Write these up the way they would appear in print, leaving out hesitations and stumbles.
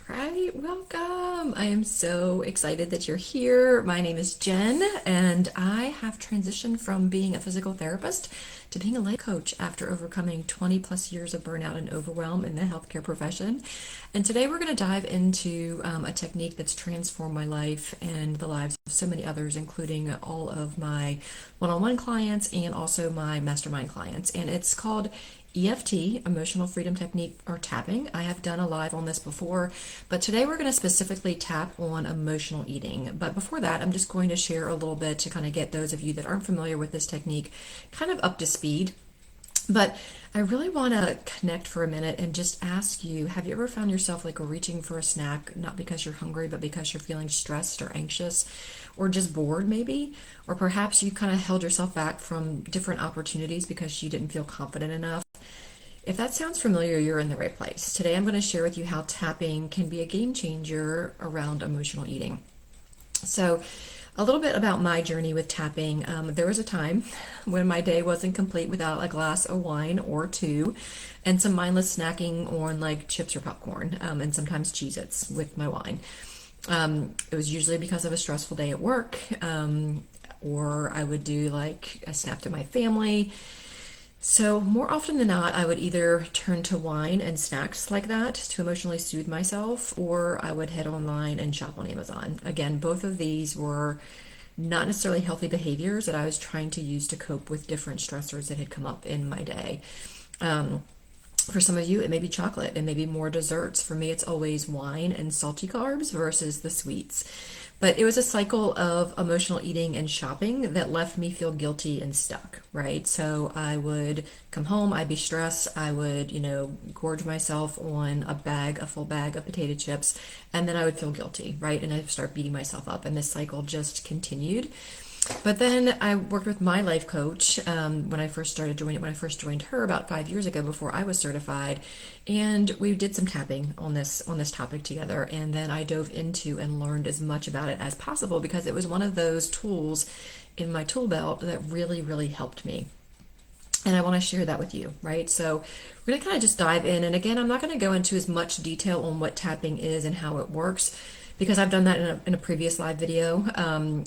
right, welcome. I am so excited that you're here. My name is Jen, and I have transitioned from being a physical therapist to being a life coach after overcoming 20 plus years of burnout and overwhelm in the healthcare profession. And today we're going to dive into a technique that's transformed my life and the lives of so many others, including all of my one-on-one clients and also my mastermind clients. And it's called EFT, Emotional Freedom Technique, or tapping. I have done a live on this before, but today we're going to specifically tap on emotional eating. But before that, I'm just going to share a little bit to kind of get those of you that aren't familiar with this technique kind of up to speed. But I really want to connect for a minute and just ask you, have you ever found yourself like reaching for a snack, not because you're hungry, but because you're feeling stressed or anxious or just bored maybe? Or perhaps you kind of held yourself back from different opportunities because you didn't feel confident enough. If that sounds familiar, you're in the right place. Today I'm going to share with you how tapping can be a game changer around emotional eating. So, a little bit about my journey with tapping. There was a time when my day wasn't complete without a glass of wine or two and some mindless snacking on like chips or popcorn, and sometimes Cheez-Its with my wine. It was usually because of a stressful day at work, or I would do like a snap to my family. So, more often than not, I would either turn to wine and snacks like that to emotionally soothe myself, or I would head online and shop on Amazon. Again, both of these were not necessarily healthy behaviors that I was trying to use to cope with different stressors that had come up in my day. For some of you, it may be chocolate, it may be more desserts. For me, it's always wine and salty carbs versus the sweets. But it was a cycle of emotional eating and shopping that left me feel guilty and stuck, right? So I would come home, I'd be stressed, I would, gorge myself on a full bag of potato chips, and then I would feel guilty, right? And I'd start beating myself up, and this cycle just continued. But then I worked with my life coach when I first joined her about 5 years ago before I was certified, and we did some tapping on this topic together. And then I dove into and learned as much about it as possible because it was one of those tools in my tool belt that really, really helped me. And I want to share that with you, right? So we're going to kind of just dive in. And again, I'm not going to go into as much detail on what tapping is and how it works because I've done that in a previous live video.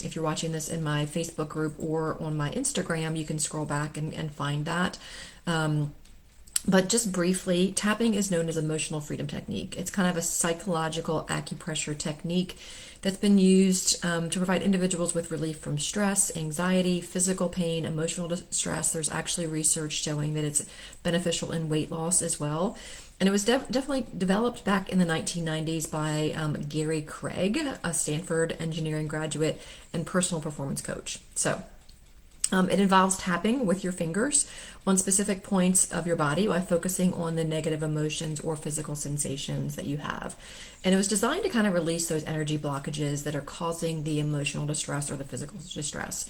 If you're watching this in my Facebook group or on my Instagram, you can scroll back and find that. But just briefly, tapping is known as emotional freedom technique. It's kind of a psychological acupressure technique that's been used to provide individuals with relief from stress, anxiety, physical pain, emotional distress. There's actually research showing that it's beneficial in weight loss as well. And it was definitely developed back in the 1990s by Gary Craig, a Stanford engineering graduate and personal performance coach. So it involves tapping with your fingers on specific points of your body while focusing on the negative emotions or physical sensations that you have. And it was designed to kind of release those energy blockages that are causing the emotional distress or the physical distress.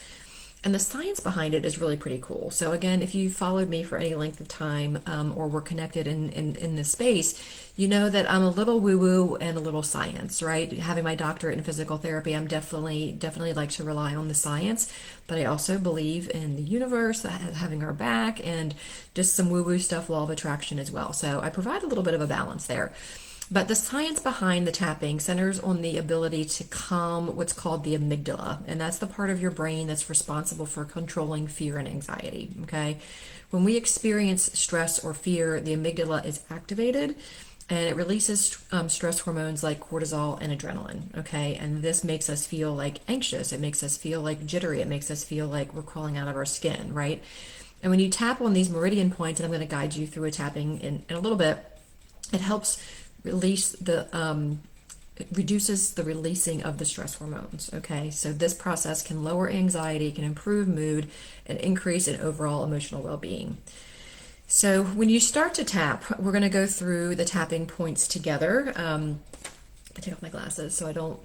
And the science behind it is really pretty cool. So again, if you followed me for any length of time or were connected in this space, you know that I'm a little woo-woo and a little science, right? Having my doctorate in physical therapy, I'm definitely like to rely on the science, but I also believe in the universe having our back and just some woo-woo stuff, law of attraction as well. So I provide a little bit of a balance there. But the science behind the tapping centers on the ability to calm what's called the amygdala, and that's the part of your brain that's responsible for controlling fear and anxiety, okay? When we experience stress or fear, the amygdala is activated and it releases stress hormones like cortisol and adrenaline, okay? And this makes us feel like anxious, it makes us feel like jittery, it makes us feel like we're crawling out of our skin, right? And when you tap on these meridian points, and I'm going to guide you through a tapping in a little bit, it helps it reduces the releasing of the stress hormones. Okay, so this process can lower anxiety, can improve mood, and increase in overall emotional well-being. So when you start to tap, we're going to go through the tapping points together. I take off my glasses so I don't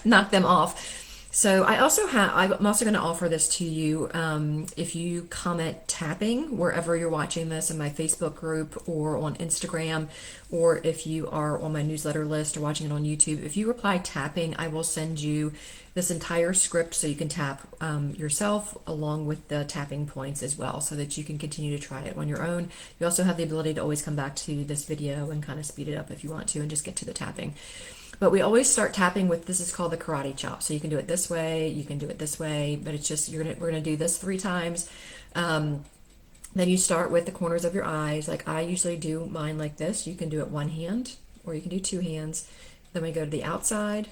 knock them off. So I'm also going to offer this to you. If you comment tapping wherever you're watching this in my Facebook group or on Instagram, or if you are on my newsletter list or watching it on YouTube, if you reply tapping, I will send you this entire script so you can tap yourself along with the tapping points as well, so that you can continue to try it on your own. You also have the ability to always come back to this video and kind of speed it up if you want to and just get to the tapping. But we always start tapping with, this is called the karate chop. So you can do it this way, you can do it this way, but it's just, we're gonna do this 3 times. Then you start with the corners of your eyes. Like I usually do mine like this. You can do it one hand or you can do 2 hands. Then we go to the outside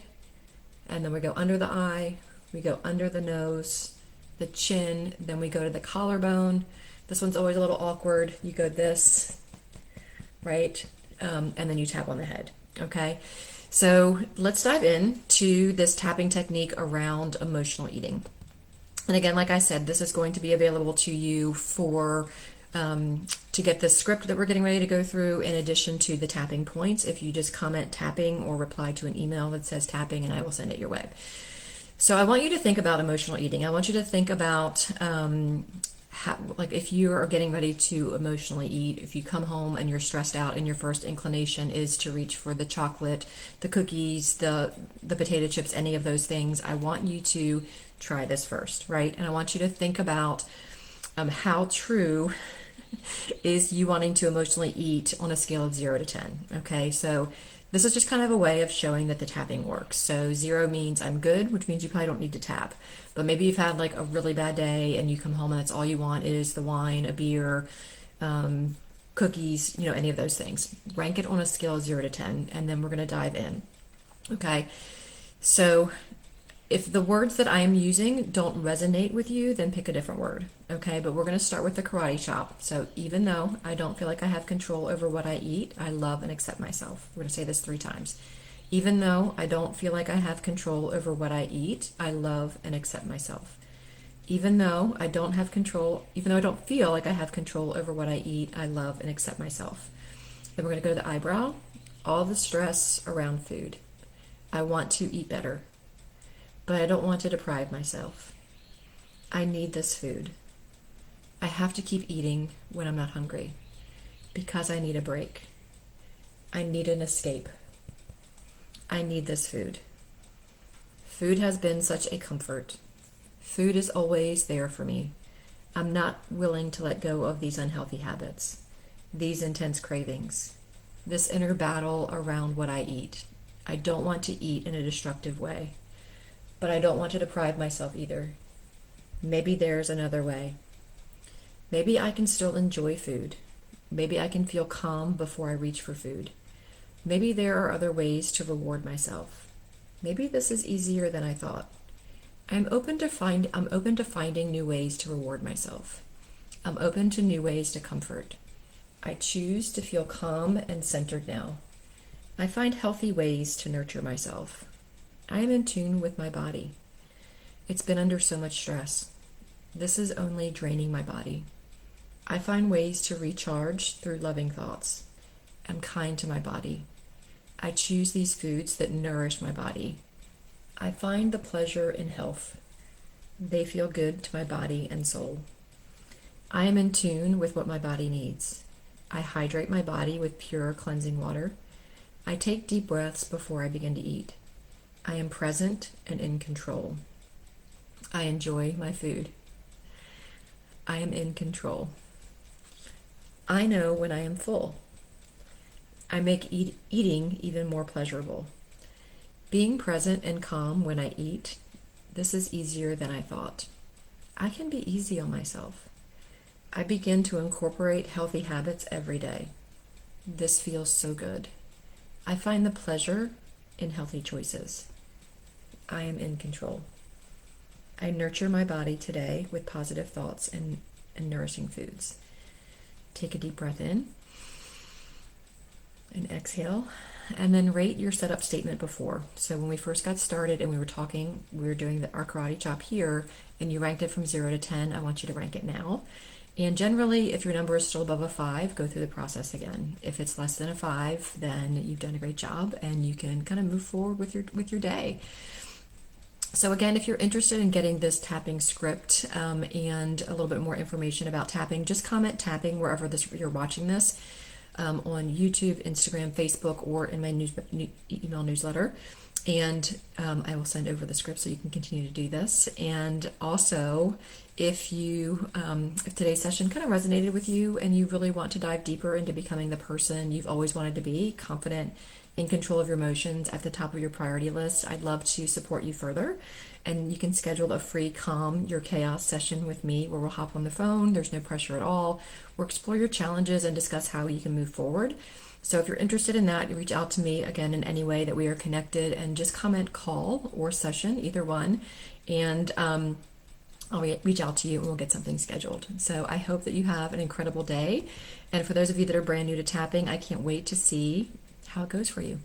and then we go under the eye, we go under the nose, the chin, then we go to the collarbone. This one's always a little awkward. You go this, right? And then you tap on the head, okay? So let's dive in to this tapping technique around emotional eating. And again, like I said, this is going to be available to you for to get the script that we're getting ready to go through, in addition to the tapping points. If you just comment tapping or reply to an email that says tapping, and I will send it your way. So I want you to think about emotional eating. I want you to think about like if you are getting ready to emotionally eat, if you come home and you're stressed out and your first inclination is to reach for the chocolate, the cookies, the potato chips, any of those things, I want you to try this first, right? And I want you to think about how true is you wanting to emotionally eat on a scale of 0 to 10. Okay, so this is just kind of a way of showing that the tapping works. So 0 means I'm good, which means you probably don't need to tap. But maybe you've had like a really bad day and you come home and that's all you want is the wine, a beer, cookies, any of those things. Rank it on a scale of 0 to 10, and then we're going to dive in. Okay, so if the words that I am using don't resonate with you, then pick a different word. Okay, but we're going to start with the karate chop. So even though I don't feel like I have control over what I eat, I love and accept myself. We're going to say this 3 times. Even though I don't feel like I have control over what I eat, I love and accept myself. Even though I don't feel like I have control over what I eat, I love and accept myself. Then we're going to go to the eyebrow. All the stress around food. I want to eat better, but I don't want to deprive myself. I need this food. I have to keep eating when I'm not hungry because I need a break. I need an escape. I need this food. Food has been such a comfort. Food is always there for me. I'm not willing to let go of these unhealthy habits, these intense cravings, this inner battle around what I eat. I don't want to eat in a destructive way, but I don't want to deprive myself either. Maybe there's another way. Maybe I can still enjoy food. Maybe I can feel calm before I reach for food. Maybe there are other ways to reward myself. Maybe this is easier than I thought. I'm open to finding new ways to reward myself. I'm open to new ways to comfort. I choose to feel calm and centered now. I find healthy ways to nurture myself. I am in tune with my body. It's been under so much stress. This is only draining my body. I find ways to recharge through loving thoughts. I'm kind to my body. I choose these foods that nourish my body. I find the pleasure in health. They feel good to my body and soul. I am in tune with what my body needs. I hydrate my body with pure cleansing water. I take deep breaths before I begin to eat. I am present and in control. I enjoy my food. I am in control. I know when I am full. I make eating even more pleasurable. Being present and calm when I eat, this is easier than I thought. I can be easy on myself. I begin to incorporate healthy habits every day. This feels so good. I find the pleasure in healthy choices. I am in control. I nurture my body today with positive thoughts and nourishing foods. Take a deep breath in and exhale, and then rate your setup statement before. So when we first got started and we were doing our karate chop here, and you ranked it from 0 to 10, I want you to rank it now. And generally, if your number is still above a 5, go through the process again. If it's less than a 5, then you've done a great job and you can kind of move forward with your day. So again, if you're interested in getting this tapping script and a little bit more information about tapping, just comment tapping wherever you're watching this, on YouTube, Instagram, Facebook, or in my email newsletter. And I will send over the script so you can continue to do this. And also, if today's session kind of resonated with you and you really want to dive deeper into becoming the person you've always wanted to be, confident, in control of your emotions, at the top of your priority list, I'd love to support you further. And you can schedule a free Calm Your Chaos session with me where we'll hop on the phone. There's no pressure at all. We'll explore your challenges and discuss how you can move forward. So if you're interested in that, you reach out to me again in any way that we are connected, and just comment call or session, either one. And I'll reach out to you and we'll get something scheduled. So I hope that you have an incredible day. And for those of you that are brand new to tapping, I can't wait to see how it goes for you.